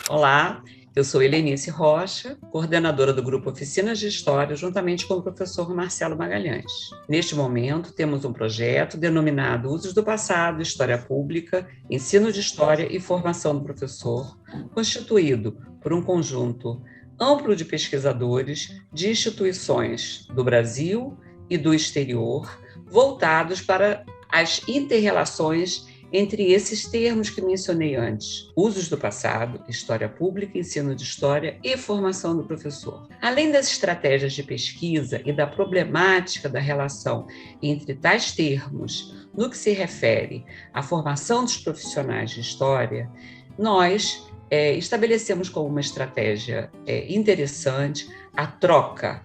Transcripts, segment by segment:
Olá, eu sou Helenice Rocha, coordenadora do Grupo Oficinas de História, juntamente com o professor Marcelo Magalhães. Neste momento, temos um projeto denominado Usos do Passado, História Pública, Ensino de História e Formação do Professor, constituído por um conjunto amplo de pesquisadores de instituições do Brasil e do exterior, voltados para as inter-relações entre esses termos que mencionei antes: usos do passado, história pública, ensino de história e formação do professor. Além das estratégias de pesquisa e da problemática da relação entre tais termos no que se refere à formação dos profissionais de história, nós estabelecemos como uma estratégia interessante a troca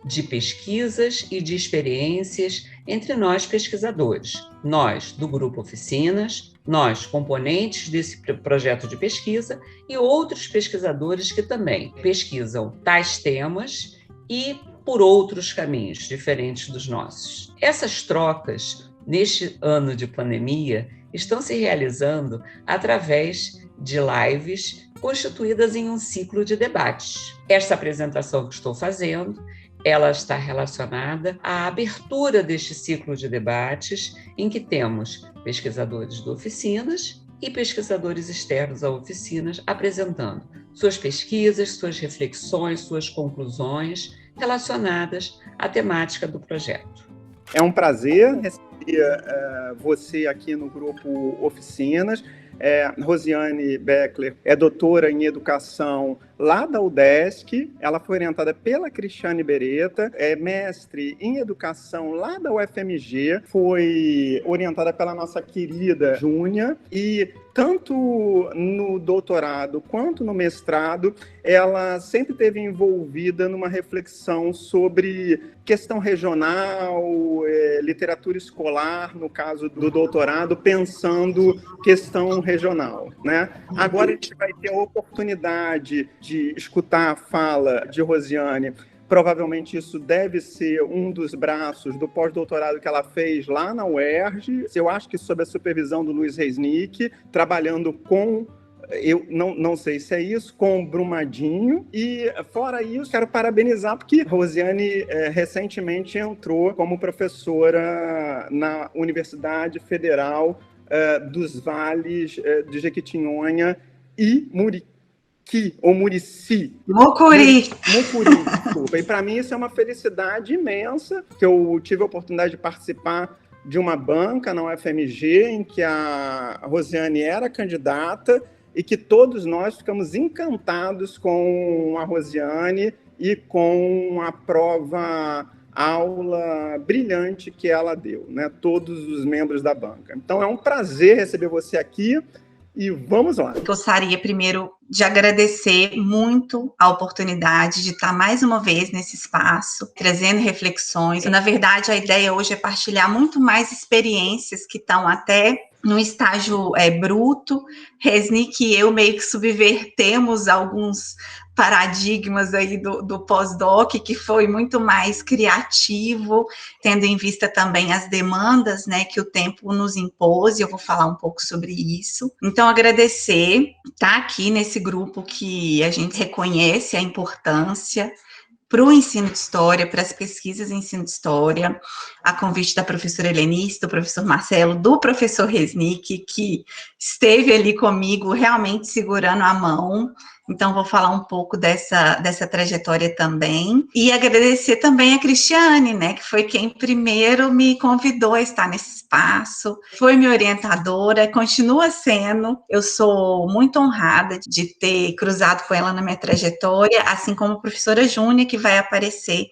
de pesquisas e de experiências entre nós pesquisadores, nós do Grupo Oficinas, nós componentes desse projeto de pesquisa e outros pesquisadores que também pesquisam tais temas e por outros caminhos diferentes dos nossos. Essas trocas, neste ano de pandemia, estão se realizando através de lives constituídas em um ciclo de debates. Esta apresentação que estou fazendo, ela está relacionada à abertura deste ciclo de debates, em que temos pesquisadores do Oficinas e pesquisadores externos a Oficinas apresentando suas pesquisas, suas reflexões, suas conclusões relacionadas à temática do projeto. É um prazer receber você aqui no Grupo Oficinas. Rosiane Beckler é doutora em educação lá da UDESC, ela foi orientada pela Cristiane Beretta, é mestre em educação lá da UFMG, foi orientada pela nossa querida Júnia, e tanto no doutorado quanto no mestrado, ela sempre esteve envolvida numa reflexão sobre questão regional, literatura escolar, no caso do doutorado, pensando questão regional, né? Agora a gente vai ter a oportunidade de escutar a fala de Rosiane. Provavelmente isso deve ser um dos braços do pós-doutorado que ela fez lá na UERJ, eu acho que sob a supervisão do Luiz Resnick, trabalhando com, eu não sei se é isso, com Brumadinho. E fora isso, quero parabenizar porque Rosiane recentemente entrou como professora na Universidade Federal dos Vales de Jequitinhonha e Murici. Mucuri, desculpa. E para mim isso é uma felicidade imensa, que eu tive a oportunidade de participar de uma banca na UFMG, em que a Rosiane era candidata, e que todos nós ficamos encantados com a Rosiane e com a aula brilhante que ela deu, né? Todos os membros da banca. Então é um prazer receber você aqui. E vamos lá. Gostaria primeiro de agradecer muito a oportunidade de estar mais uma vez nesse espaço, trazendo reflexões. Na verdade, a ideia hoje é partilhar muito mais experiências que estão até no estágio bruto. Resnick e eu meio que subvertemos alguns paradigmas aí do pós-doc, que foi muito mais criativo, tendo em vista também as demandas, né, que o tempo nos impôs, e eu vou falar um pouco sobre isso. Então, agradecer estar aqui nesse grupo que a gente reconhece a importância para o ensino de história, para as pesquisas em ensino de história, a convite da professora Helenice, do professor Marcelo, do professor Resnick, que esteve ali comigo realmente segurando a mão. Então, vou falar um pouco dessa trajetória também. E agradecer também a Cristiane, né, que foi quem primeiro me convidou a estar nesse espaço, foi minha orientadora, continua sendo. Eu sou muito honrada de ter cruzado com ela na minha trajetória, assim como a professora Júnia, que vai aparecer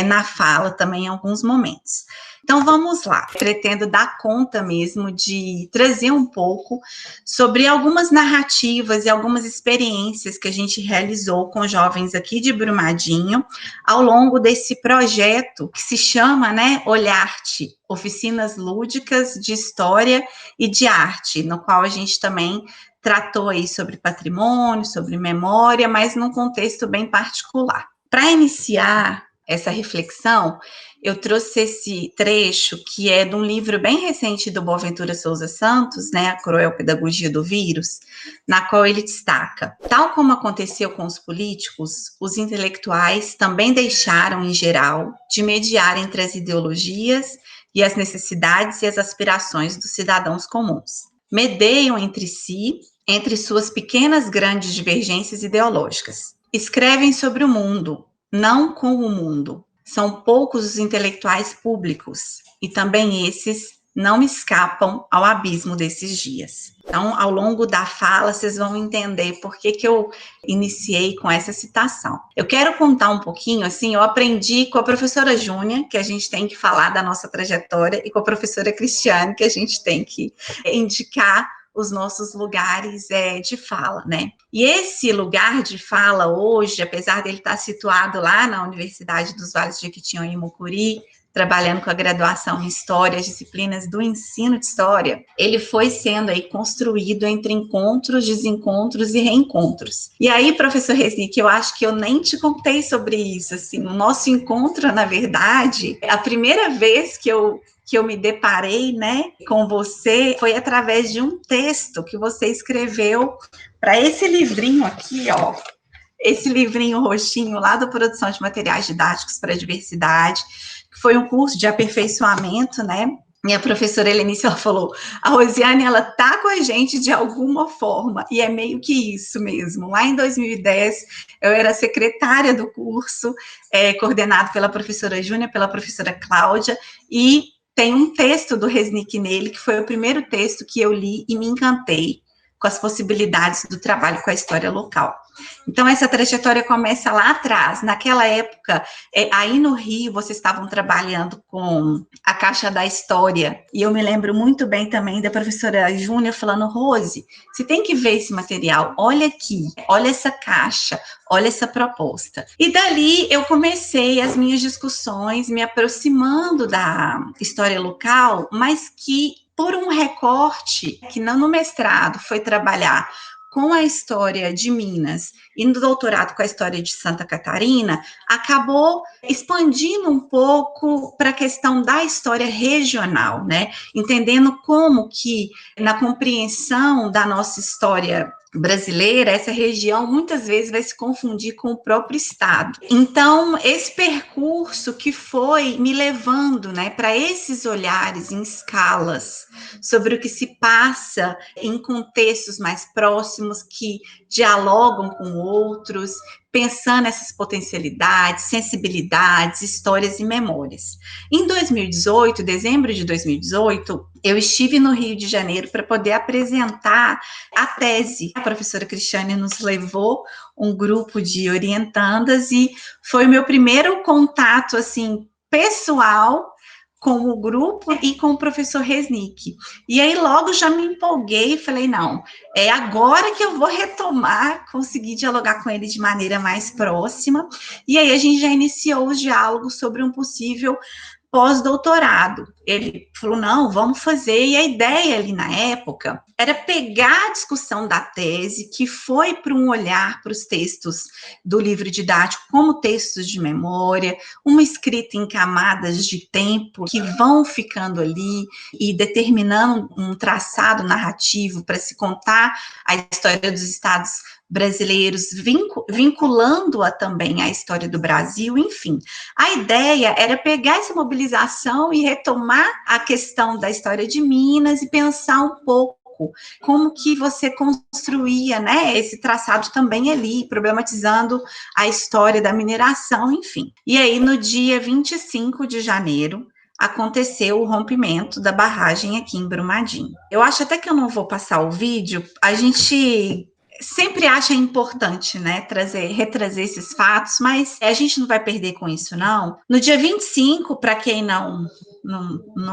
na fala também em alguns momentos. Então, vamos lá. Pretendo dar conta mesmo de trazer um pouco sobre algumas narrativas e algumas experiências que a gente realizou com jovens aqui de Brumadinho ao longo desse projeto que se chama, né, Olharte, Oficinas Lúdicas de História e de Arte, no qual a gente também tratou aí sobre patrimônio, sobre memória, mas num contexto bem particular. Para iniciar essa reflexão, eu trouxe esse trecho que é de um livro bem recente do Boaventura Souza Santos, né, A Cruel Pedagogia do Vírus, na qual ele destaca: tal como aconteceu com os políticos, os intelectuais também deixaram, em geral, de mediar entre as ideologias e as necessidades e as aspirações dos cidadãos comuns. Medeiam entre si, entre suas pequenas grandes divergências ideológicas. Escrevem sobre o mundo, não com o mundo. São poucos os intelectuais públicos, e também esses não escapam ao abismo desses dias. Então, ao longo da fala, vocês vão entender por que eu iniciei com essa citação. Eu quero contar um pouquinho, assim, eu aprendi com a professora Júnia, que a gente tem que falar da nossa trajetória, e com a professora Cristiane, que a gente tem que indicar os nossos lugares de fala, né? E esse lugar de fala hoje, apesar dele estar situado lá na Universidade dos Vales de Jequitinhonha em Mucuri, trabalhando com a graduação em História, as disciplinas do ensino de História, ele foi sendo aí construído entre encontros, desencontros e reencontros. E aí, professor Resnick, eu acho que eu nem te contei sobre isso, assim, o nosso encontro, na verdade, a primeira vez que eu me deparei, né, com você, foi através de um texto que você escreveu para esse livrinho aqui, ó, esse livrinho roxinho lá do Produção de Materiais Didáticos para a Diversidade, que foi um curso de aperfeiçoamento, né? Minha professora Helenice, ela falou, a Rosiane, ela tá com a gente de alguma forma, e é meio que isso mesmo. Lá em 2010, eu era secretária do curso, coordenado pela professora Júnia, pela professora Cláudia, e tem um texto do Resnick nele, que foi o primeiro texto que eu li e me encantei com as possibilidades do trabalho com a história local. Então, essa trajetória começa lá atrás. Naquela época, aí no Rio, vocês estavam trabalhando com a Caixa da História, e eu me lembro muito bem também da professora Júnia falando, Rose, você tem que ver esse material, olha aqui, olha essa caixa, olha essa proposta. E dali, eu comecei as minhas discussões, me aproximando da história local, mas que, por um recorte, que não no mestrado, foi trabalhar com a história de Minas e no doutorado com a história de Santa Catarina, acabou expandindo um pouco para a questão da história regional, né? Entendendo como que, na compreensão da nossa história brasileira, essa região muitas vezes vai se confundir com o próprio estado. Então, esse percurso que foi me levando, né, para esses olhares em escalas sobre o que se passa em contextos mais próximos que dialogam com outros, pensando essas potencialidades, sensibilidades, histórias e memórias. Em 2018, dezembro de 2018, eu estive no Rio de Janeiro para poder apresentar a tese. A professora Cristiane nos levou um grupo de orientandas e foi o meu primeiro contato, assim, pessoal com o grupo e com o professor Resnick. E aí logo já me empolguei e falei, não, é agora que eu vou retomar, conseguir dialogar com ele de maneira mais próxima. E aí a gente já iniciou os diálogos sobre um possível pós-doutorado. Ele falou, não, vamos fazer. E a ideia ali na época era pegar a discussão da tese, que foi para um olhar para os textos do livro didático como textos de memória, uma escrita em camadas de tempo que vão ficando ali e determinando um traçado narrativo para se contar a história dos estados brasileiros, vinculando-a também à história do Brasil, enfim. A ideia era pegar essa mobilização e retomar a questão da história de Minas e pensar um pouco como que você construía, né, esse traçado também ali, problematizando a história da mineração, enfim. E aí, no dia 25 de janeiro, aconteceu o rompimento da barragem aqui em Brumadinho. Eu acho até que eu não vou passar o vídeo, a gente sempre acha importante, né, retrazer esses fatos, mas a gente não vai perder com isso, não. No dia 25, para quem não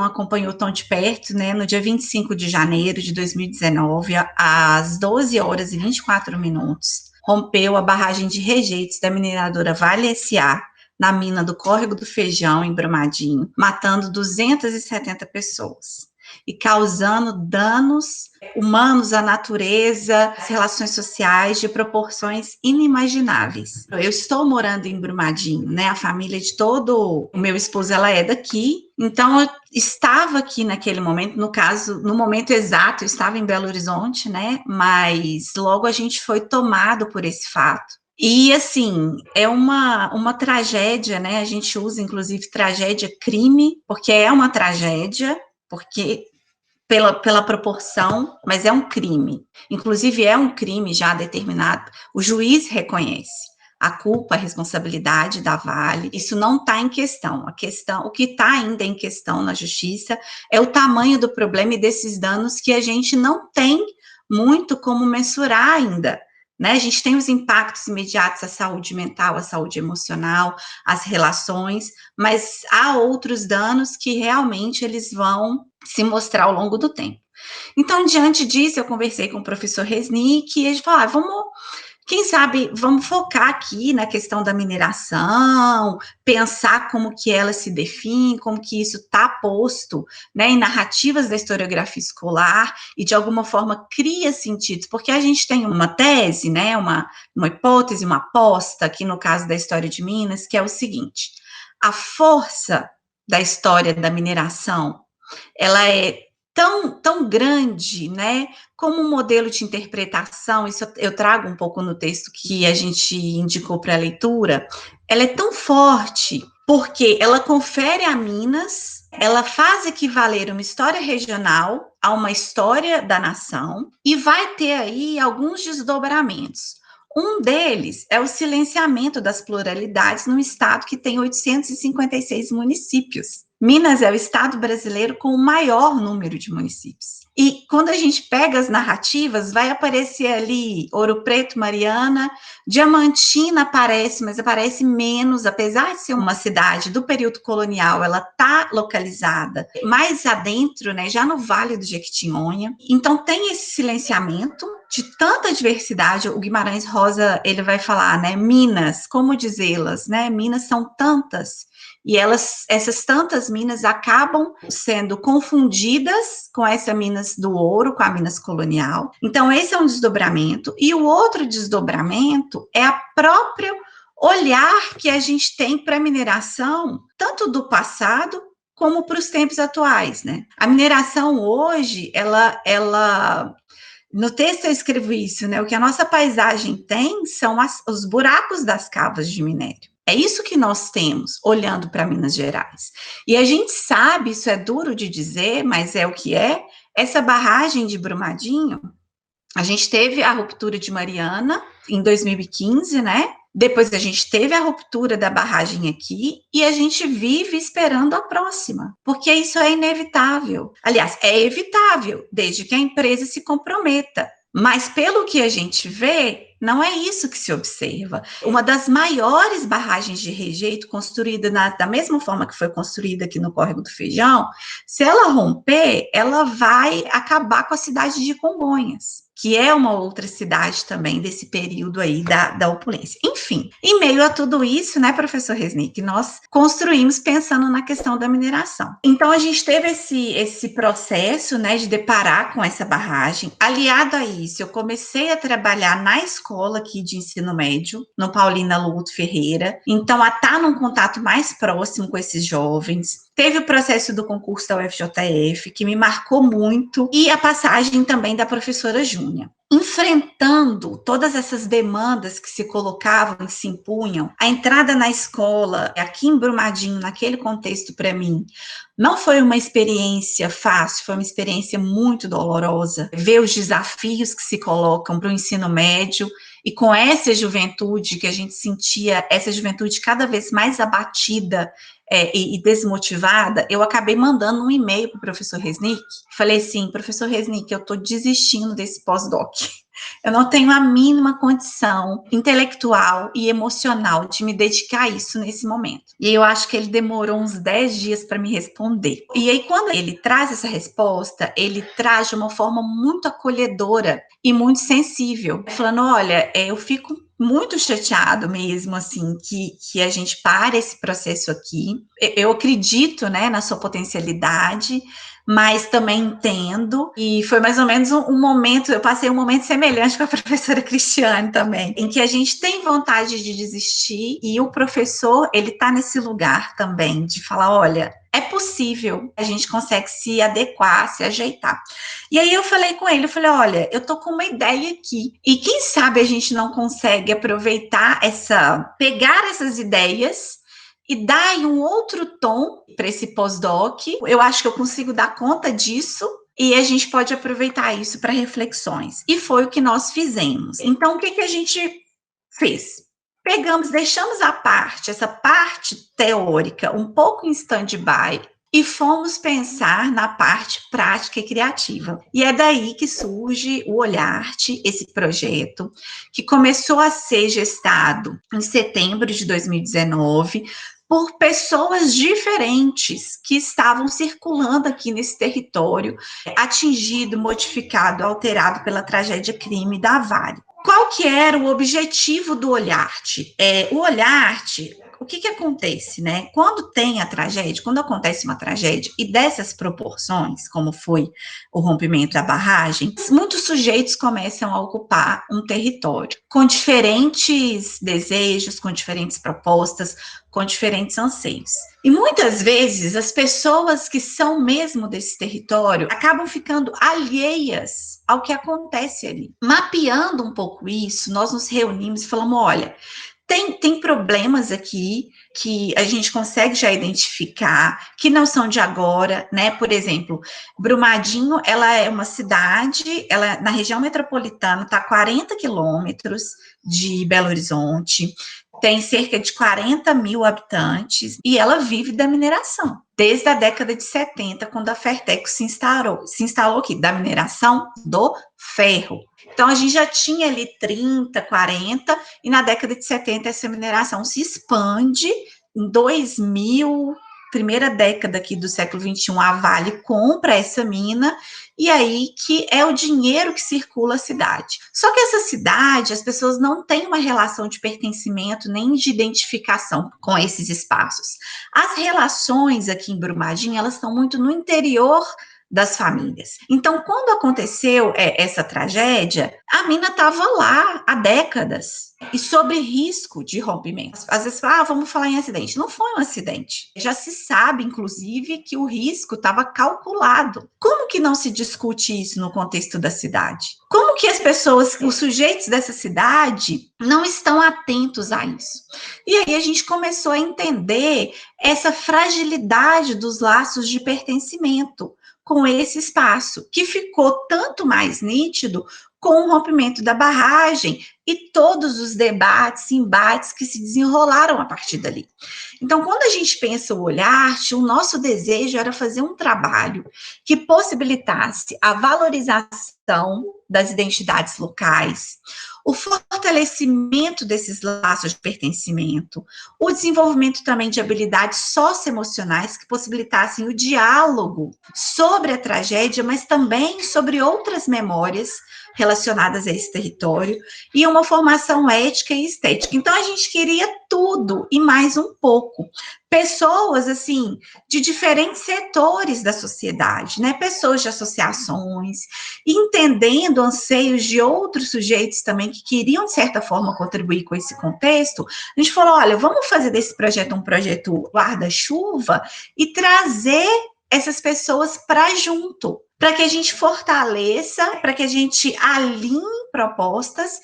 acompanhou tão de perto, né, no dia 25 de janeiro de 2019, às 12 horas e 24 minutos, rompeu a barragem de rejeitos da mineradora Vale S.A., na mina do Córrego do Feijão, em Brumadinho, matando 270 pessoas. e causando danos humanos à natureza, às relações sociais de proporções inimagináveis. Eu estou morando em Brumadinho, né? A família de todo o meu esposo, ela é daqui, então eu estava aqui naquele momento, no caso, no momento exato, eu estava em Belo Horizonte, né? Mas logo a gente foi tomado por esse fato. E, assim, é uma tragédia, né? A gente usa, inclusive, tragédia-crime, porque é uma tragédia, porque pela proporção, mas é um crime. Inclusive, é um crime já determinado. O juiz reconhece a culpa, a responsabilidade da Vale. Isso não está em questão. O que está ainda em questão na justiça é o tamanho do problema e desses danos que a gente não tem muito como mensurar ainda. Né? A gente tem os impactos imediatos à saúde mental, à saúde emocional, às relações, mas há outros danos que realmente eles vão se mostrar ao longo do tempo. Então, diante disso, eu conversei com o professor Resnick e ele falou, quem sabe, vamos focar aqui na questão da mineração, pensar como que ela se define, como que isso está posto, né, em narrativas da historiografia escolar e, de alguma forma, cria sentidos, porque a gente tem uma tese, né, uma hipótese, uma aposta, aqui no caso da história de Minas, que é o seguinte, a força da história da mineração, ela é tão grande, né, como um modelo de interpretação, isso eu trago um pouco no texto que a gente indicou para a leitura, ela é tão forte, porque ela confere a Minas, ela faz equivaler uma história regional a uma história da nação, e vai ter aí alguns desdobramentos. Um deles é o silenciamento das pluralidades num estado que tem 856 municípios. Minas é o estado brasileiro com o maior número de municípios. E quando a gente pega as narrativas, vai aparecer ali Ouro Preto, Mariana, Diamantina aparece, mas aparece menos, apesar de ser uma cidade do período colonial, ela está localizada mais adentro, né, já no Vale do Jequitinhonha. Então tem esse silenciamento de tanta diversidade. O Guimarães Rosa, ele vai falar, né, Minas, como dizê-las, né? Minas são tantas. E essas tantas minas acabam sendo confundidas com essa Minas do ouro, com a Minas colonial. Então, esse é um desdobramento. E o outro desdobramento é a própria olhar que a gente tem para a mineração, tanto do passado como para os tempos atuais, né? A mineração hoje, ela no texto eu escrevo isso, né? O que a nossa paisagem tem são os buracos das cavas de minério. É isso que nós temos, olhando para Minas Gerais. E a gente sabe, isso é duro de dizer, mas é o que é, essa barragem de Brumadinho, a gente teve a ruptura de Mariana em 2015, né? Depois a gente teve a ruptura da barragem aqui e a gente vive esperando a próxima, porque isso é inevitável. Aliás, é evitável, desde que a empresa se comprometa. Mas pelo que a gente vê, não é isso que se observa. Uma das maiores barragens de rejeito construída da mesma forma que foi construída aqui no Córrego do Feijão, se ela romper, ela vai acabar com a cidade de Congonhas, que é uma outra cidade também desse período aí da opulência. Enfim, em meio a tudo isso, né, professor Resnick, nós construímos pensando na questão da mineração. Então, a gente teve esse processo, né, de deparar com essa barragem. Aliado a isso, eu comecei a trabalhar na escola aqui de ensino médio, no Paulina Luto Ferreira. Então, a estar num contato mais próximo com esses jovens. Teve o processo do concurso da UFJF, que me marcou muito, e a passagem também da professora Júnia. Enfrentando todas essas demandas que se colocavam e se impunham, a entrada na escola, aqui em Brumadinho, naquele contexto para mim, não foi uma experiência fácil, foi uma experiência muito dolorosa. Ver os desafios que se colocam para o ensino médio, e com essa juventude que a gente sentia, essa juventude cada vez mais abatida e desmotivada, eu acabei mandando um e-mail para o professor Resnick. Falei assim, professor Resnick, eu estou desistindo desse pós-doc. Eu não tenho a mínima condição intelectual e emocional de me dedicar a isso nesse momento. E eu acho que ele demorou uns 10 dias para me responder. E aí, quando ele traz essa resposta, ele traz de uma forma muito acolhedora e muito sensível, falando, olha, eu fico muito chateado mesmo, assim, que a gente pare esse processo aqui. Eu acredito, né, na sua potencialidade, mas também entendo, e foi mais ou menos um momento, eu passei um momento semelhante com a professora Cristiane também, em que a gente tem vontade de desistir, e o professor, ele tá nesse lugar também, de falar, olha, é possível, a gente consegue se adequar, se ajeitar. E aí eu falei com ele, eu falei, olha, eu tô com uma ideia aqui, e quem sabe a gente não consegue aproveitar pegar essas ideias e dar um outro tom para esse pós-doc. Eu acho que eu consigo dar conta disso e a gente pode aproveitar isso para reflexões. E foi o que nós fizemos. Então, o que a gente fez? Deixamos essa parte teórica um pouco em stand-by e fomos pensar na parte prática e criativa. E é daí que surge o Olharte, esse projeto, que começou a ser gestado em setembro de 2019, por pessoas diferentes que estavam circulando aqui nesse território, atingido, modificado, alterado pela tragédia crime da Vale. Qual que era o objetivo do Olharte? O Olharte, o que acontece, né? Quando acontece uma tragédia e dessas proporções, como foi o rompimento da barragem, muitos sujeitos começam a ocupar um território com diferentes desejos, com diferentes propostas, com diferentes anseios. E muitas vezes as pessoas que são mesmo desse território acabam ficando alheias ao que acontece ali. Mapeando um pouco isso, nós nos reunimos e falamos, olha, tem problemas aqui que a gente consegue já identificar, que não são de agora, né? Por exemplo, Brumadinho, ela é uma cidade, ela na região metropolitana está a 40 quilômetros de Belo Horizonte, tem cerca de 40 mil habitantes e ela vive da mineração. Desde a década de 70, quando a Ferteco se instalou aqui, da mineração do ferro. Então, a gente já tinha ali 30, 40, e na década de 70 essa mineração se expande. Em 2000, primeira década aqui do século XXI, a Vale compra essa mina, e aí que é o dinheiro que circula a cidade. Só que essa cidade, as pessoas não têm uma relação de pertencimento nem de identificação com esses espaços. As relações aqui em Brumadinho, elas estão muito no interior das famílias. Então, quando aconteceu essa tragédia, a mina estava lá há décadas e sobre risco de rompimento. Às vezes, vamos falar em acidente. Não foi um acidente. Já se sabe, inclusive, que o risco estava calculado. Como que não se discute isso no contexto da cidade? Como que as pessoas, os sujeitos dessa cidade, não estão atentos a isso? E aí a gente começou a entender essa fragilidade dos laços de pertencimento com esse espaço, que ficou tanto mais nítido com o rompimento da barragem e todos os debates, embates que se desenrolaram a partir dali. Então, quando a gente pensa o Olharte, o nosso desejo era fazer um trabalho que possibilitasse a valorização das identidades locais, o fortalecimento desses laços de pertencimento, o desenvolvimento também de habilidades socioemocionais que possibilitassem o diálogo sobre a tragédia, mas também sobre outras memórias relacionadas a esse território, e uma formação ética e estética. Então, a gente queria tudo e mais um pouco. Pessoas, assim, de diferentes setores da sociedade, né? Pessoas de associações, entendendo anseios de outros sujeitos também que queriam, de certa forma, contribuir com esse contexto. A gente falou, olha, vamos fazer desse projeto um projeto guarda-chuva e trazer essas pessoas para junto, para que a gente fortaleça, para que a gente alinhe propostas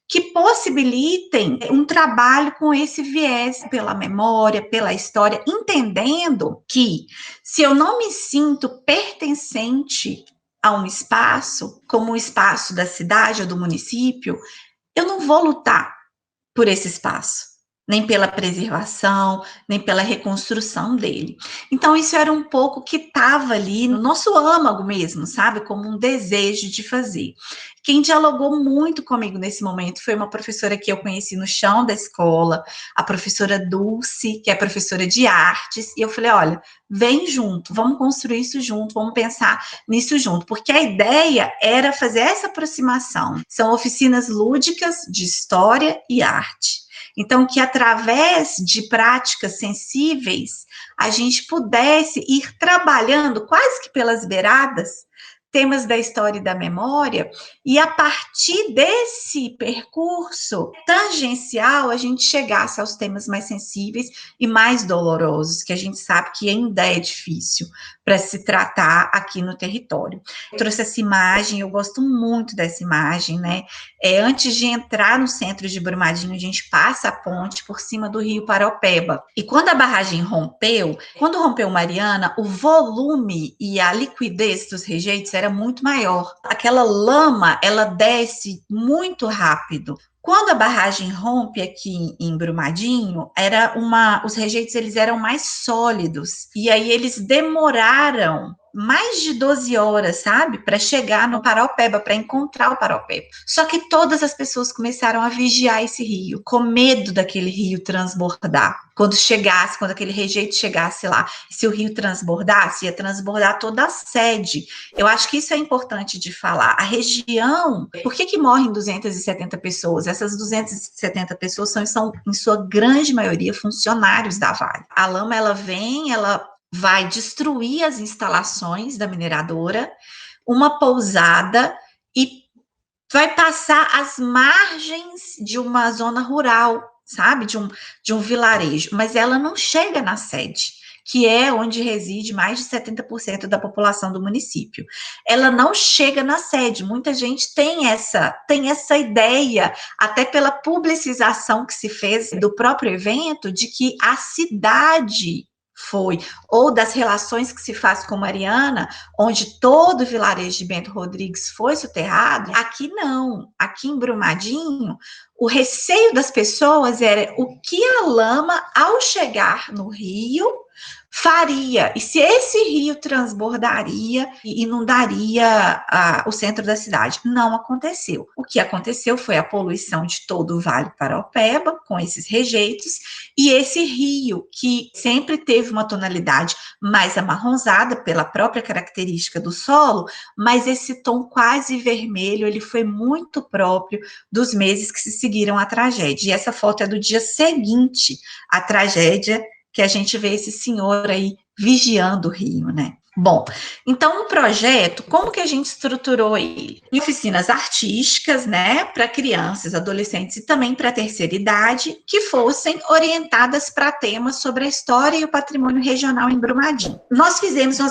que possibilitem um trabalho com esse viés pela memória, pela história, entendendo que se eu não me sinto pertencente a um espaço, como o espaço da cidade ou do município, eu não vou lutar por esse espaço, nem pela preservação, nem pela reconstrução dele. Então, isso era um pouco que estava ali no nosso âmago mesmo, sabe? Como um desejo de fazer. Quem dialogou muito comigo nesse momento foi uma professora que eu conheci no chão da escola, a professora Dulce, que é professora de artes, e eu falei, olha, vem junto, vamos construir isso junto, vamos pensar nisso junto, porque a ideia era fazer essa aproximação. São oficinas lúdicas de história e arte. Então, que através de práticas sensíveis, a gente pudesse ir trabalhando quase que pelas beiradas temas da história e da memória, e a partir desse percurso tangencial, a gente chegasse aos temas mais sensíveis e mais dolorosos, que a gente sabe que ainda é difícil para se tratar aqui no território. Eu trouxe essa imagem, eu gosto muito dessa imagem, né? Antes de entrar no centro de Brumadinho, a gente passa a ponte por cima do rio Paraopeba. E quando a barragem rompeu, quando rompeu Mariana, o volume e a liquidez dos rejeitos era muito maior. Aquela lama, ela desce muito rápido. Quando a barragem rompe aqui em Brumadinho, os rejeitos eles eram mais sólidos, e aí eles demoraram mais de 12 horas, sabe, para chegar no Paraopeba, para encontrar o Paraopeba. Só que todas as pessoas começaram a vigiar esse rio, com medo daquele rio transbordar. Quando aquele rejeito chegasse lá, se o rio transbordasse, ia transbordar toda a sede. Eu acho que isso é importante de falar. A região, por que morrem 270 pessoas? Essas 270 pessoas são em sua grande maioria, funcionários da Vale. A lama, ela vai destruir as instalações da mineradora, uma pousada, e vai passar às margens de uma zona rural, sabe? De um vilarejo, mas ela não chega na sede, que é onde reside mais de 70% da população do município. Ela não chega na sede. Muita gente tem essa ideia, até pela publicização que se fez do próprio evento, de que a cidade foi, ou das relações que se faz com Mariana, onde todo o vilarejo de Bento Rodrigues foi soterrado. Aqui não, aqui em Brumadinho, o receio das pessoas era o que a lama, ao chegar no rio, faria, e se esse rio transbordaria e inundaria o centro da cidade. Não aconteceu. O que aconteceu foi a poluição de todo o Vale Paraopeba, com esses rejeitos, e esse rio, que sempre teve uma tonalidade mais amarronzada pela própria característica do solo, mas esse tom quase vermelho, ele foi muito próprio dos meses que se seguiram à tragédia. E essa foto é do dia seguinte à tragédia, que a gente vê esse senhor aí vigiando o rio, né? Bom, então o projeto, como que a gente estruturou ele? Em oficinas artísticas, né, para crianças, adolescentes e também para a terceira idade, que fossem orientadas para temas sobre a história e o patrimônio regional em Brumadinho. Nós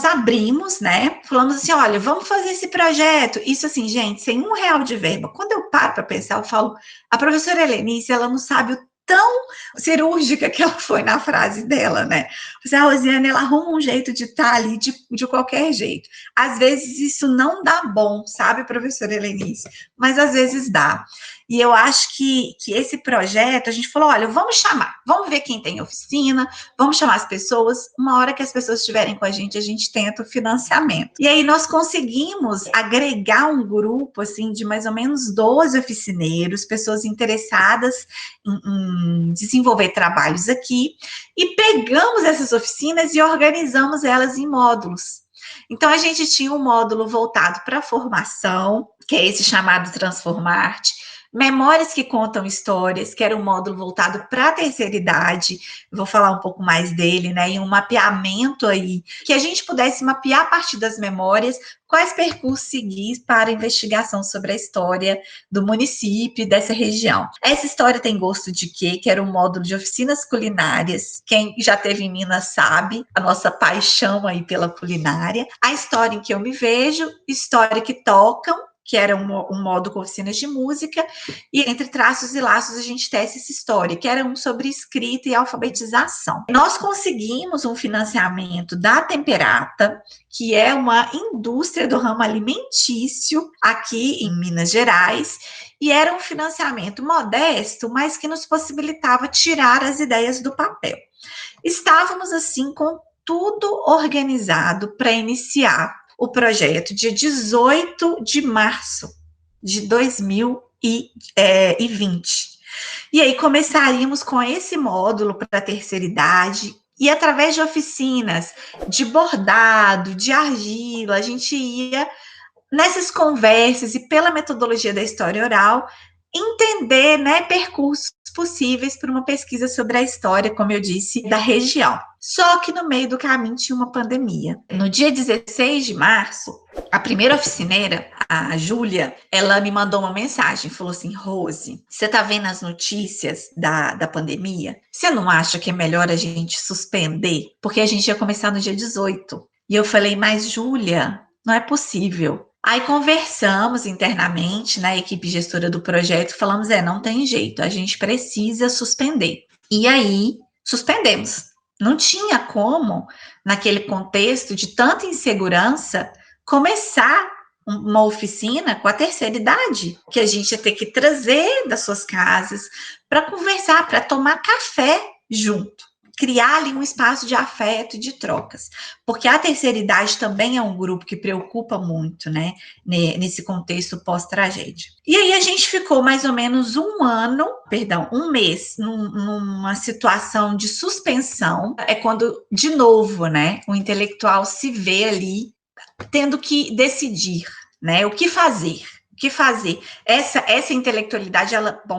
abrimos, né, falamos assim, olha, vamos fazer esse projeto. Isso assim, gente, sem R$1 de verba. Quando eu paro para pensar, eu falo, a professora Helenice, ela não sabe o tão cirúrgica que ela foi na frase dela, né? A Rosiane, ela arruma um jeito de estar ali de qualquer jeito. Às vezes isso não dá bom, sabe, professora Helenice? Mas às vezes dá. E eu acho que esse projeto, a gente falou, olha, vamos ver quem tem oficina, vamos chamar as pessoas, uma hora que as pessoas estiverem com a gente tenta o financiamento. E aí nós conseguimos agregar um grupo, assim, de mais ou menos 12 oficineiros, pessoas interessadas em desenvolver trabalhos aqui, e pegamos essas oficinas e organizamos elas em módulos. Então, a gente tinha um módulo voltado para a formação, que é esse chamado Transformarte, Memórias que Contam Histórias, que era um módulo voltado para a terceira idade, vou falar um pouco mais dele, né, e um mapeamento aí, que a gente pudesse mapear a partir das memórias quais percursos seguir para a investigação sobre a história do município e dessa região. Essa história tem gosto de quê? Que era um módulo de oficinas culinárias. Quem já teve em Minas sabe a nossa paixão aí pela culinária. A história em que eu me vejo, história que tocam, que era um modo com oficinas de música, e entre traços e laços a gente tece essa história, que era um sobre escrita e alfabetização. Nós conseguimos um financiamento da Temperata, que é uma indústria do ramo alimentício aqui em Minas Gerais, e era um financiamento modesto, mas que nos possibilitava tirar as ideias do papel. Estávamos, assim, com tudo organizado para iniciar o projeto dia 18 de março de 2020. E aí começaríamos com esse módulo para a terceira idade, e através de oficinas de bordado, de argila, a gente ia nessas conversas e pela metodologia da história oral, entender, né, percursos possíveis para uma pesquisa sobre a história, como eu disse, da região. Só que no meio do caminho tinha uma pandemia. No dia 16 de março, a primeira oficineira, a Júlia, ela me mandou uma mensagem, falou assim: Rose, você tá vendo as notícias da pandemia? Você não acha que é melhor a gente suspender? Porque a gente ia começar no dia 18. E eu falei: mas Júlia, não é possível. Aí conversamos internamente na equipe gestora do projeto, falamos, não tem jeito, a gente precisa suspender. E aí, suspendemos. Não tinha como, naquele contexto de tanta insegurança, começar uma oficina com a terceira idade, que a gente ia ter que trazer das suas casas para conversar, para tomar café junto. Criar ali um espaço de afeto e de trocas, porque a terceira idade também é um grupo que preocupa muito, né, nesse contexto pós-tragédia. E aí a gente ficou mais ou menos um mês, numa situação de suspensão, é quando, de novo, né, o intelectual se vê ali, tendo que decidir, né, o que fazer. Essa intelectualidade,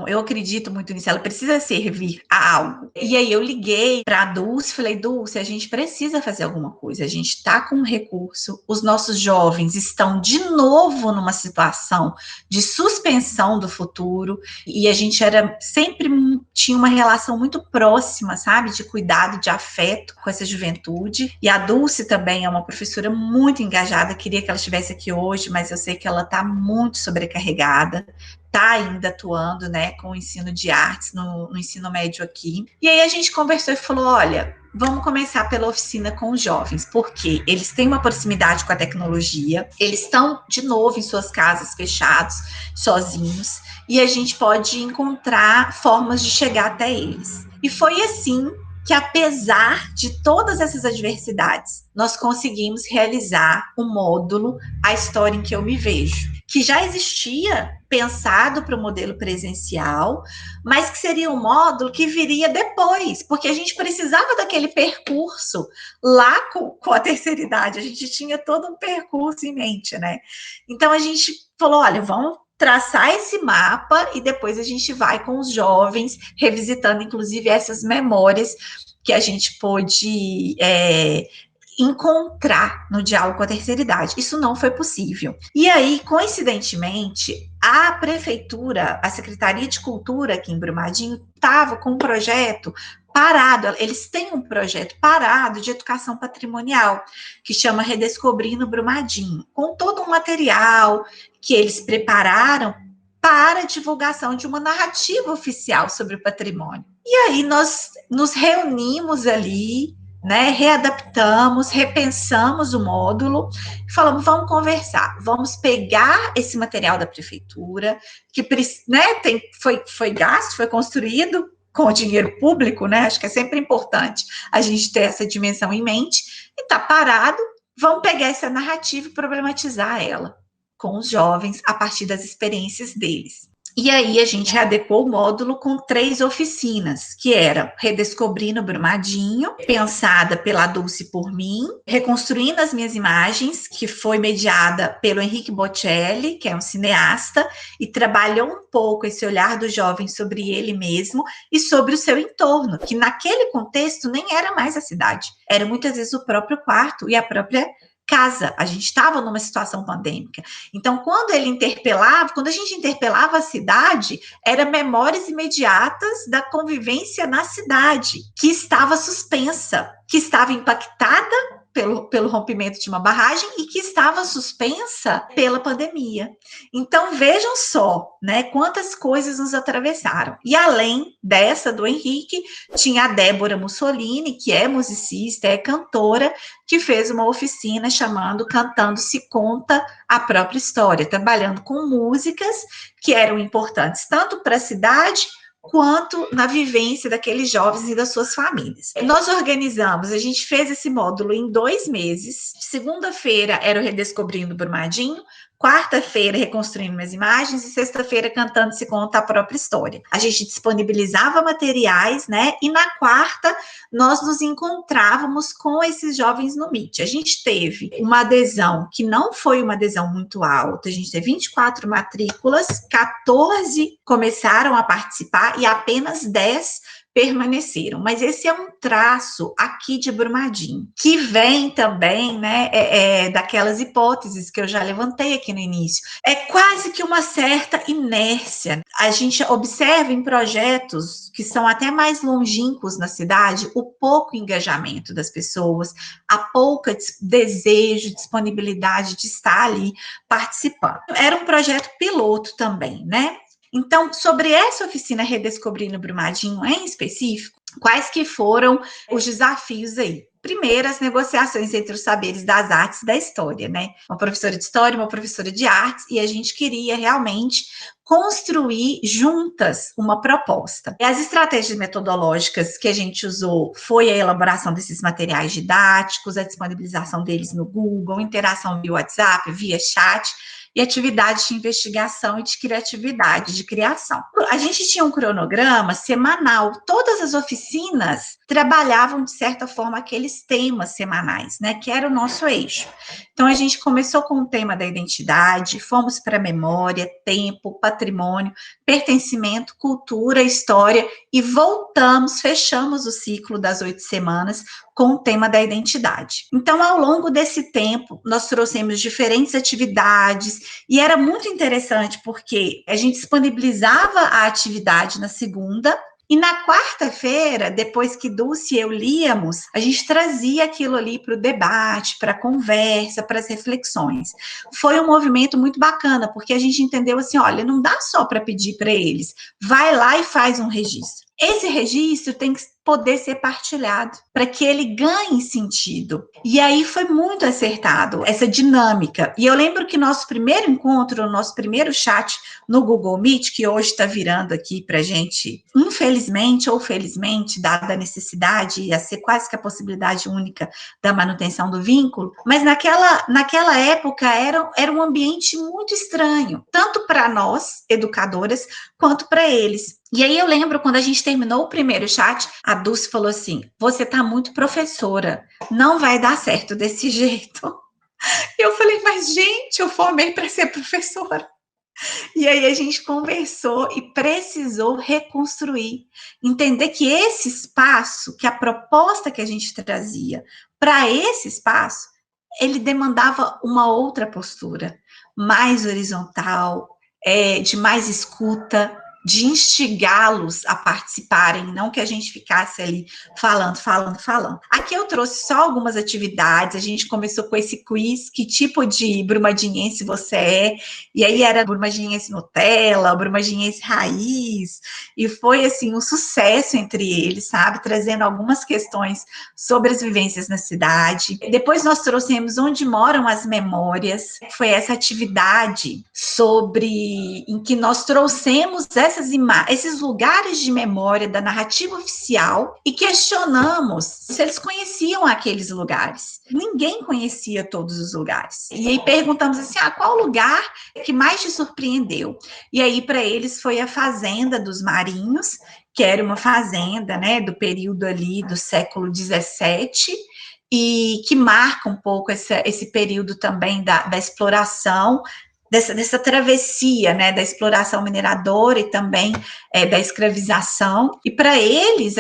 eu acredito muito nisso, ela precisa servir a algo. E aí eu liguei para a Dulce, falei, Dulce, a gente precisa fazer alguma coisa, a gente está com um recurso, os nossos jovens estão de novo numa situação de suspensão do futuro, e a gente sempre tinha uma relação muito próxima, sabe, de cuidado, de afeto com essa juventude, e a Dulce também é uma professora muito engajada, queria que ela estivesse aqui hoje, mas eu sei que ela está muito sobrecarregada, está ainda atuando, né, com o ensino de artes no ensino médio aqui. E aí a gente conversou e falou, olha, vamos começar pela oficina com os jovens, porque eles têm uma proximidade com a tecnologia, eles estão, de novo, em suas casas fechados, sozinhos, e a gente pode encontrar formas de chegar até eles. E foi assim que, apesar de todas essas adversidades, nós conseguimos realizar o módulo A História em que Eu Me Vejo, que já existia pensado para o modelo presencial, mas que seria um módulo que viria depois, porque a gente precisava daquele percurso lá com a terceira idade, a gente tinha todo um percurso em mente, né? Então a gente falou, olha, vamos traçar esse mapa e depois a gente vai com os jovens, revisitando, inclusive, essas memórias que a gente pôde encontrar no diálogo com a terceira idade. Isso não foi possível. E aí, coincidentemente, a prefeitura, a Secretaria de Cultura aqui em Brumadinho, estava com um projeto parado, eles têm um projeto parado de educação patrimonial, que chama Redescobrindo Brumadinho, com todo um material que eles prepararam para a divulgação de uma narrativa oficial sobre o patrimônio. E aí nós nos reunimos ali, né, readaptamos, repensamos o módulo, falamos, vamos conversar, vamos pegar esse material da prefeitura, que, né, foi gasto, foi construído com o dinheiro público, né, acho que é sempre importante a gente ter essa dimensão em mente, e está parado, vamos pegar essa narrativa e problematizar ela com os jovens a partir das experiências deles. E aí a gente adequou o módulo com 3 oficinas, que era Redescobrindo Brumadinho, pensada pela Dulce por mim, Reconstruindo as Minhas Imagens, que foi mediada pelo Henrique Bocelli, que é um cineasta, e trabalhou um pouco esse olhar do jovem sobre ele mesmo e sobre o seu entorno, que naquele contexto nem era mais a cidade, era muitas vezes o próprio quarto e a própria casa, a gente estava numa situação pandêmica. Então, quando a gente interpelava a cidade, eram memórias imediatas da convivência na cidade, que estava suspensa, que estava impactada pelo rompimento de uma barragem e que estava suspensa pela pandemia. Então, vejam só, né, quantas coisas nos atravessaram. E além dessa do Henrique, tinha a Débora Mussolini, que é musicista, é cantora, que fez uma oficina chamando Cantando Se Conta a Própria História, trabalhando com músicas que eram importantes tanto para a cidade quanto na vivência daqueles jovens e das suas famílias. Nós organizamos, a gente fez esse módulo em 2 meses. Segunda-feira era o Redescobrindo Brumadinho, quarta-feira reconstruindo as imagens e sexta-feira cantando se conta a própria história. A gente disponibilizava materiais, né? E na quarta nós nos encontrávamos com esses jovens no Meet. A gente teve uma adesão que não foi uma adesão muito alta, a gente teve 24 matrículas, 14 começaram a participar e apenas 10 permaneceram, mas esse é um traço aqui de Brumadinho, que vem também, né, daquelas hipóteses que eu já levantei aqui no início. É quase que uma certa inércia. A gente observa em projetos que são até mais longínquos na cidade, o pouco engajamento das pessoas, a pouca desejo, disponibilidade de estar ali participando. Era um projeto piloto também, né? Então, sobre essa oficina Redescobrindo Brumadinho em específico, quais que foram os desafios aí? Primeiro, as negociações entre os saberes das artes e da história, né? Uma professora de história, uma professora de artes, e a gente queria realmente construir juntas uma proposta. E as estratégias metodológicas que a gente usou foi a elaboração desses materiais didáticos, a disponibilização deles no Google, interação via WhatsApp, via chat, e atividades de investigação e de criatividade, de criação. A gente tinha um cronograma semanal, todas as oficinas trabalhavam, de certa forma, aqueles temas semanais, né, que era o nosso eixo. Então, a gente começou com o tema da identidade, fomos para memória, tempo, patrimônio, pertencimento, cultura, história, e voltamos, fechamos o ciclo das 8 semanas com o tema da identidade. Então, ao longo desse tempo, nós trouxemos diferentes atividades, e era muito interessante, porque a gente disponibilizava a atividade na segunda, e na quarta-feira, depois que Dulce e eu líamos, a gente trazia aquilo ali para o debate, para a conversa, para as reflexões. Foi um movimento muito bacana, porque a gente entendeu assim, olha, não dá só para pedir para eles, vai lá e faz um registro. Esse registro tem que poder ser partilhado, para que ele ganhe sentido. E aí foi muito acertado essa dinâmica. E eu lembro que nosso primeiro encontro, nosso primeiro chat no Google Meet, que hoje está virando aqui para a gente, infelizmente ou felizmente, dada a necessidade, ia ser quase que a possibilidade única da manutenção do vínculo, mas naquela época era um ambiente muito estranho, tanto para nós, educadoras, quanto para eles. E aí eu lembro, quando a gente terminou o primeiro chat, a Dulce falou assim, você tá muito professora, não vai dar certo desse jeito. Eu falei, mas gente, eu formei para ser professora. E aí a gente conversou e precisou reconstruir, entender que esse espaço, que a proposta que a gente trazia para esse espaço, ele demandava uma outra postura, mais horizontal, de mais escuta, de instigá-los a participarem, não que a gente ficasse ali falando. Aqui eu trouxe só algumas atividades, a gente começou com esse quiz, que tipo de brumadinhense você é, e aí era brumadinhense Nutella, brumadinhense raiz, e foi, assim, um sucesso entre eles, sabe, trazendo algumas questões sobre as vivências na cidade. Depois nós trouxemos Onde Moram as Memórias, foi essa atividade em que nós trouxemos esses lugares de memória da narrativa oficial e questionamos se eles conheciam aqueles lugares. Ninguém conhecia todos os lugares. E aí perguntamos assim, qual lugar que mais te surpreendeu? E aí para eles foi a Fazenda dos Marinhos, que era uma fazenda, né, do período ali do século XVII, e que marca um pouco esse período também da exploração, dessa travessia, né, da exploração mineradora e também da escravização. E para eles,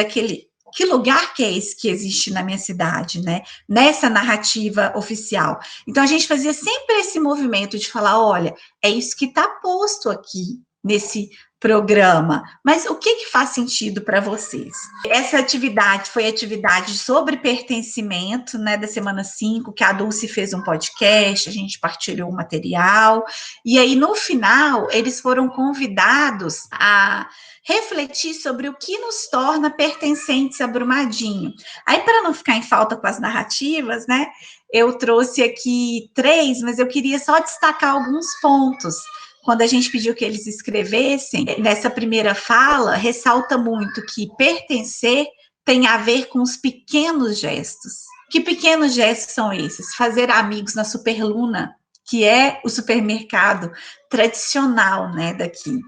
que lugar que é esse que existe na minha cidade, né? Nessa narrativa oficial. Então, a gente fazia sempre esse movimento de falar, olha, é isso que está posto aqui nesse programa, mas o que faz sentido para vocês? Essa atividade foi atividade sobre pertencimento, né, da semana 5, que a Dulce fez um podcast, a gente partilhou o material, e aí no final eles foram convidados a refletir sobre o que nos torna pertencentes a Brumadinho. Aí, para não ficar em falta com as narrativas, né, eu trouxe aqui 3, mas eu queria só destacar alguns pontos quando a gente pediu que eles escrevessem, nessa primeira fala, ressalta muito que pertencer tem a ver com os pequenos gestos. Que pequenos gestos são esses? Fazer amigos na Superluna, que é o supermercado tradicional, né, daqui.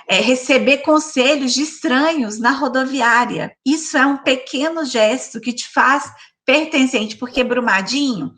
Receber conselhos de estranhos na rodoviária. Isso é um pequeno gesto que te faz pertencente, porque Brumadinho,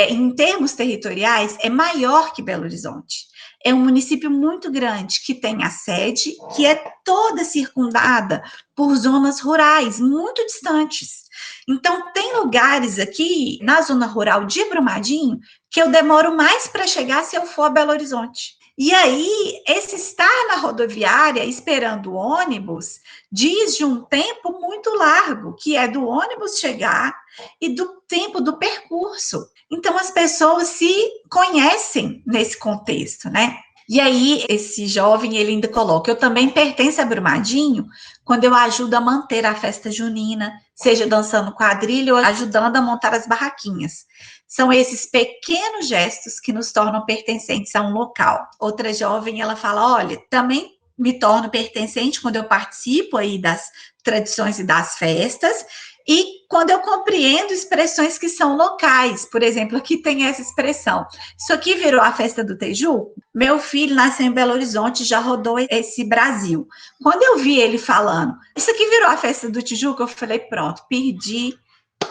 em termos territoriais, é maior que Belo Horizonte. É um município muito grande, que tem a sede, que é toda circundada por zonas rurais, muito distantes. Então, tem lugares aqui, na zona rural de Brumadinho, que eu demoro mais para chegar se eu for a Belo Horizonte. E aí, esse estar na rodoviária esperando o ônibus diz de um tempo muito largo, que é do ônibus chegar e do tempo do percurso. Então, as pessoas se conhecem nesse contexto, né? E aí, esse jovem, ele ainda coloca, eu também pertenço a Brumadinho quando eu ajudo a manter a festa junina, seja dançando quadrilha ou ajudando a montar as barraquinhas. São esses pequenos gestos que nos tornam pertencentes a um local. Outra jovem, ela fala, olha, também me torno pertencente quando eu participo aí das tradições e das festas, e quando eu compreendo expressões que são locais. Por exemplo, aqui tem essa expressão. Isso aqui virou a festa do Teju? Meu filho nasceu em Belo Horizonte, já rodou esse Brasil. Quando eu vi ele falando, isso aqui virou a festa do Tijuca, eu falei, pronto, perdi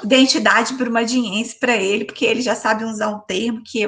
identidade brumadiense para ele, porque ele já sabe usar um termo que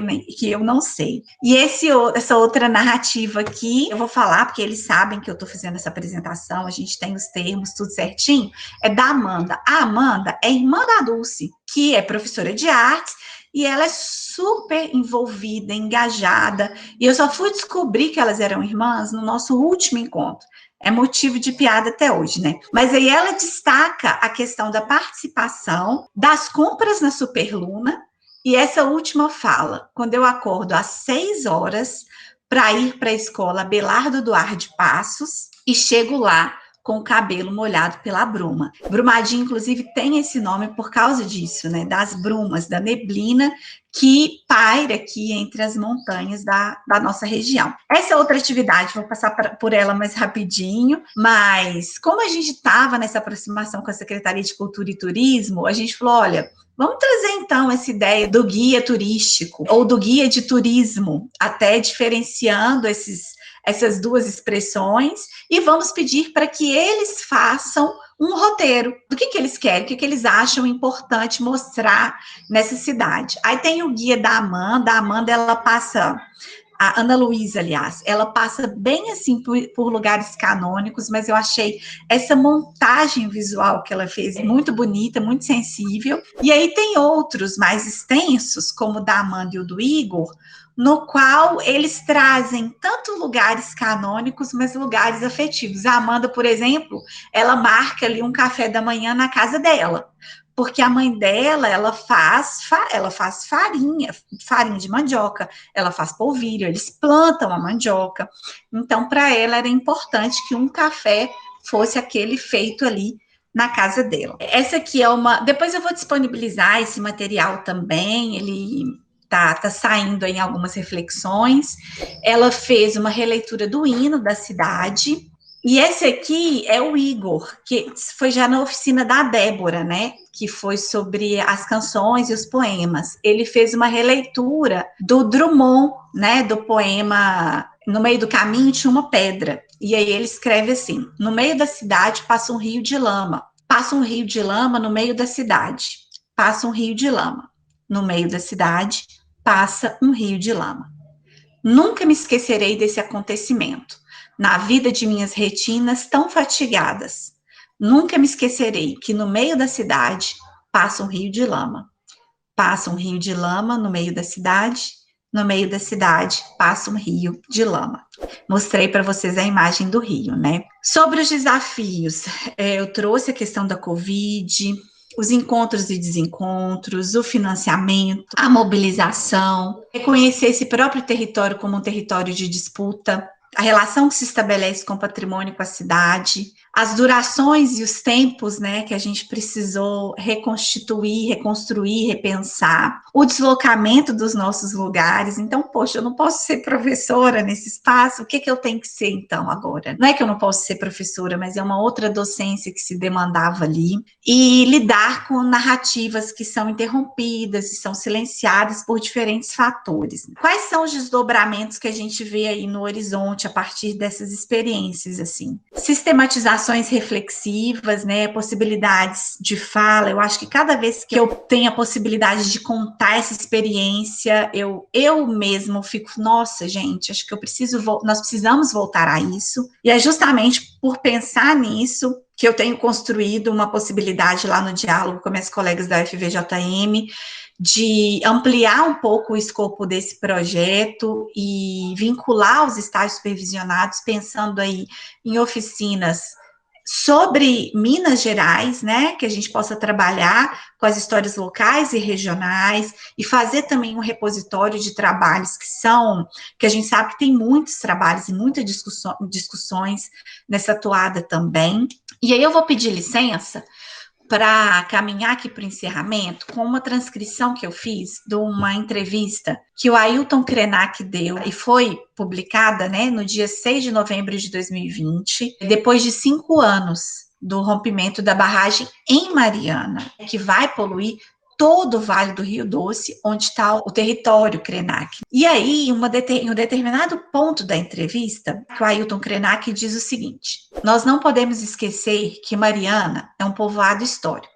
eu não sei. E essa outra narrativa aqui, eu vou falar, porque eles sabem que eu estou fazendo essa apresentação, a gente tem os termos, tudo certinho, é da Amanda. A Amanda é irmã da Dulce, que é professora de artes, e ela é super envolvida, engajada, e eu só fui descobrir que elas eram irmãs no nosso último encontro. É motivo de piada até hoje, né? Mas aí ela destaca a questão da participação, das compras na Superluna, e essa última fala, quando eu acordo às 6 horas para ir para a escola Abelardo Duarte de Passos, e chego lá com o cabelo molhado pela bruma. Brumadinho, inclusive, tem esse nome por causa disso, né? Das brumas, da neblina que paira aqui entre as montanhas da nossa região. Essa outra atividade, vou passar por ela mais rapidinho, mas como a gente estava nessa aproximação com a Secretaria de Cultura e Turismo, a gente falou, olha, vamos trazer, então, essa ideia do guia turístico ou do guia de turismo, até diferenciando essas duas expressões, e vamos pedir para que eles façam um roteiro do que eles querem, o que eles acham importante mostrar nessa cidade. Aí tem o guia da Amanda ela passa... A Ana Luísa, aliás, ela passa bem assim por lugares canônicos, mas eu achei essa montagem visual que ela fez muito bonita, muito sensível. E aí tem outros mais extensos, como o da Amanda e o do Igor, no qual eles trazem tanto lugares canônicos, mas lugares afetivos. A Amanda, por exemplo, ela marca ali um café da manhã na casa dela, porque a mãe dela, ela faz farinha de mandioca, ela faz polvilho, eles plantam a mandioca. Então, para ela, era importante que um café fosse aquele feito ali na casa dela. Essa aqui é depois eu vou disponibilizar esse material também, ele tá saindo em algumas reflexões. Ela fez uma releitura do hino da cidade, e esse aqui é o Igor, que foi já na oficina da Débora, né? Que foi sobre as canções e os poemas. Ele fez uma releitura do Drummond, né? Do poema No Meio do Caminho Tinha uma Pedra. E aí ele escreve assim: no meio da cidade passa um rio de lama. Passa um rio de lama no meio da cidade. Passa um rio de lama. No meio da cidade passa um rio de lama. Nunca me esquecerei desse acontecimento. Na vida de minhas retinas tão fatigadas. Nunca me esquecerei que no meio da cidade passa um rio de lama. Passa um rio de lama no meio da cidade. No meio da cidade passa um rio de lama. Mostrei para vocês a imagem do rio, né? Sobre os desafios, eu trouxe a questão da Covid, os encontros e desencontros, o financiamento, a mobilização, reconhecer esse próprio território como um território de disputa, a relação que se estabelece com o patrimônio, com a cidade, as durações e os tempos, né, que a gente precisou reconstituir, reconstruir, repensar, o deslocamento dos nossos lugares. Então, poxa, eu não posso ser professora nesse espaço, o que eu tenho que ser então agora? Não é que eu não posso ser professora, mas é uma outra docência que se demandava ali, e lidar com narrativas que são interrompidas e são silenciadas por diferentes fatores. Quais são os desdobramentos que a gente vê aí no horizonte a partir dessas experiências, assim? Sistematizações reflexivas, né, possibilidades de fala. Eu acho que cada vez que eu tenho a possibilidade de contar essa experiência, eu mesmo fico, nossa, gente, acho que nós precisamos voltar a isso. E é justamente por pensar nisso que eu tenho construído uma possibilidade lá no diálogo com minhas colegas da UFVJM de ampliar um pouco o escopo desse projeto e vincular os estágios supervisionados, pensando aí em oficinas sobre Minas Gerais, né, que a gente possa trabalhar com as histórias locais e regionais e fazer também um repositório de trabalhos que a gente sabe que tem muitos trabalhos e muitas discussões nessa toada também. E aí eu vou pedir licença para caminhar aqui para o encerramento com uma transcrição que eu fiz de uma entrevista que o Ailton Krenak deu e foi publicada, né, no dia 6 de novembro de 2020, depois de 5 anos do rompimento da barragem em Mariana, que vai poluir todo o Vale do Rio Doce, onde está o território Krenak. E aí, em um determinado ponto da entrevista, o Ailton Krenak diz o seguinte: nós não podemos esquecer que Mariana é um povoado histórico.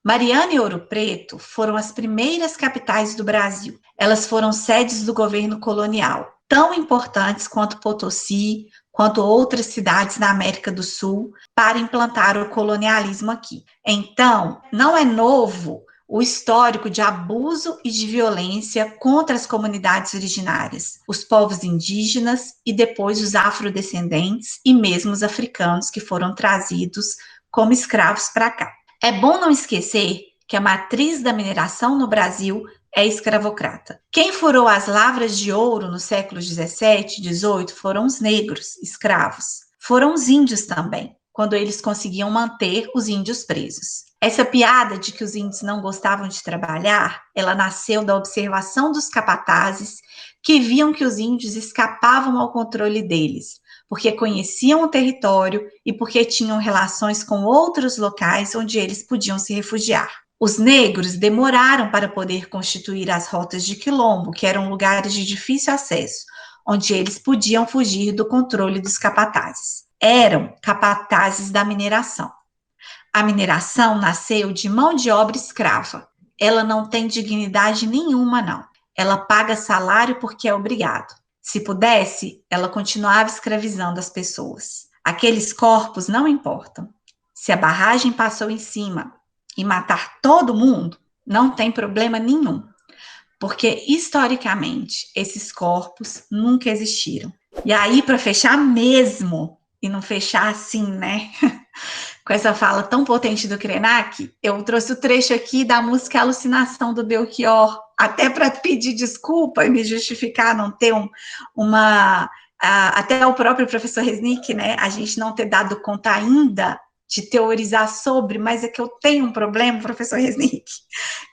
Mariana e Ouro Preto foram as primeiras capitais do Brasil. Elas foram sedes do governo colonial, tão importantes quanto Potosí, quanto outras cidades da América do Sul, para implantar o colonialismo aqui. Então, não é novo o histórico de abuso e de violência contra as comunidades originárias, os povos indígenas e depois os afrodescendentes e mesmo os africanos que foram trazidos como escravos para cá. É bom não esquecer que a matriz da mineração no Brasil é escravocrata. Quem furou as lavras de ouro no século 17, 18 foram os negros, escravos. Foram os índios também, quando eles conseguiam manter os índios presos. Essa piada de que os índios não gostavam de trabalhar, ela nasceu da observação dos capatazes que viam que os índios escapavam ao controle deles, porque conheciam o território e porque tinham relações com outros locais onde eles podiam se refugiar. Os negros demoraram para poder constituir as rotas de quilombo, que eram lugares de difícil acesso, onde eles podiam fugir do controle dos capatazes. Eram capatazes da mineração. A mineração nasceu de mão de obra escrava. Ela não tem dignidade nenhuma, não. Ela paga salário porque é obrigado. Se pudesse, ela continuava escravizando as pessoas. Aqueles corpos não importam. Se a barragem passou em cima e matar todo mundo, não tem problema nenhum. Porque, historicamente, esses corpos nunca existiram. E aí, para fechar mesmo, e não fechar assim, né? Com essa fala tão potente do Krenak, eu trouxe o trecho aqui da música Alucinação do Belchior, até para pedir desculpa e me justificar não ter até o próprio professor Resnick, né, a gente não ter dado conta ainda de teorizar sobre, mas é que eu tenho um problema, professor Resnick,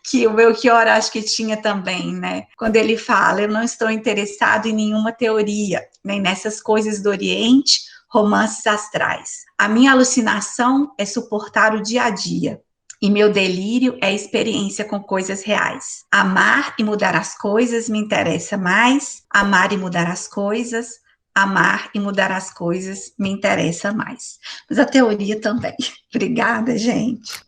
que o Belchior acho que tinha também, né, quando ele fala, eu não estou interessado em nenhuma teoria, nem nessas coisas do Oriente, romances astrais. A minha alucinação é suportar o dia a dia. E meu delírio é experiência com coisas reais. Amar e mudar as coisas me interessa mais. Amar e mudar as coisas. Amar e mudar as coisas me interessa mais. Mas a teoria também. Obrigada, gente.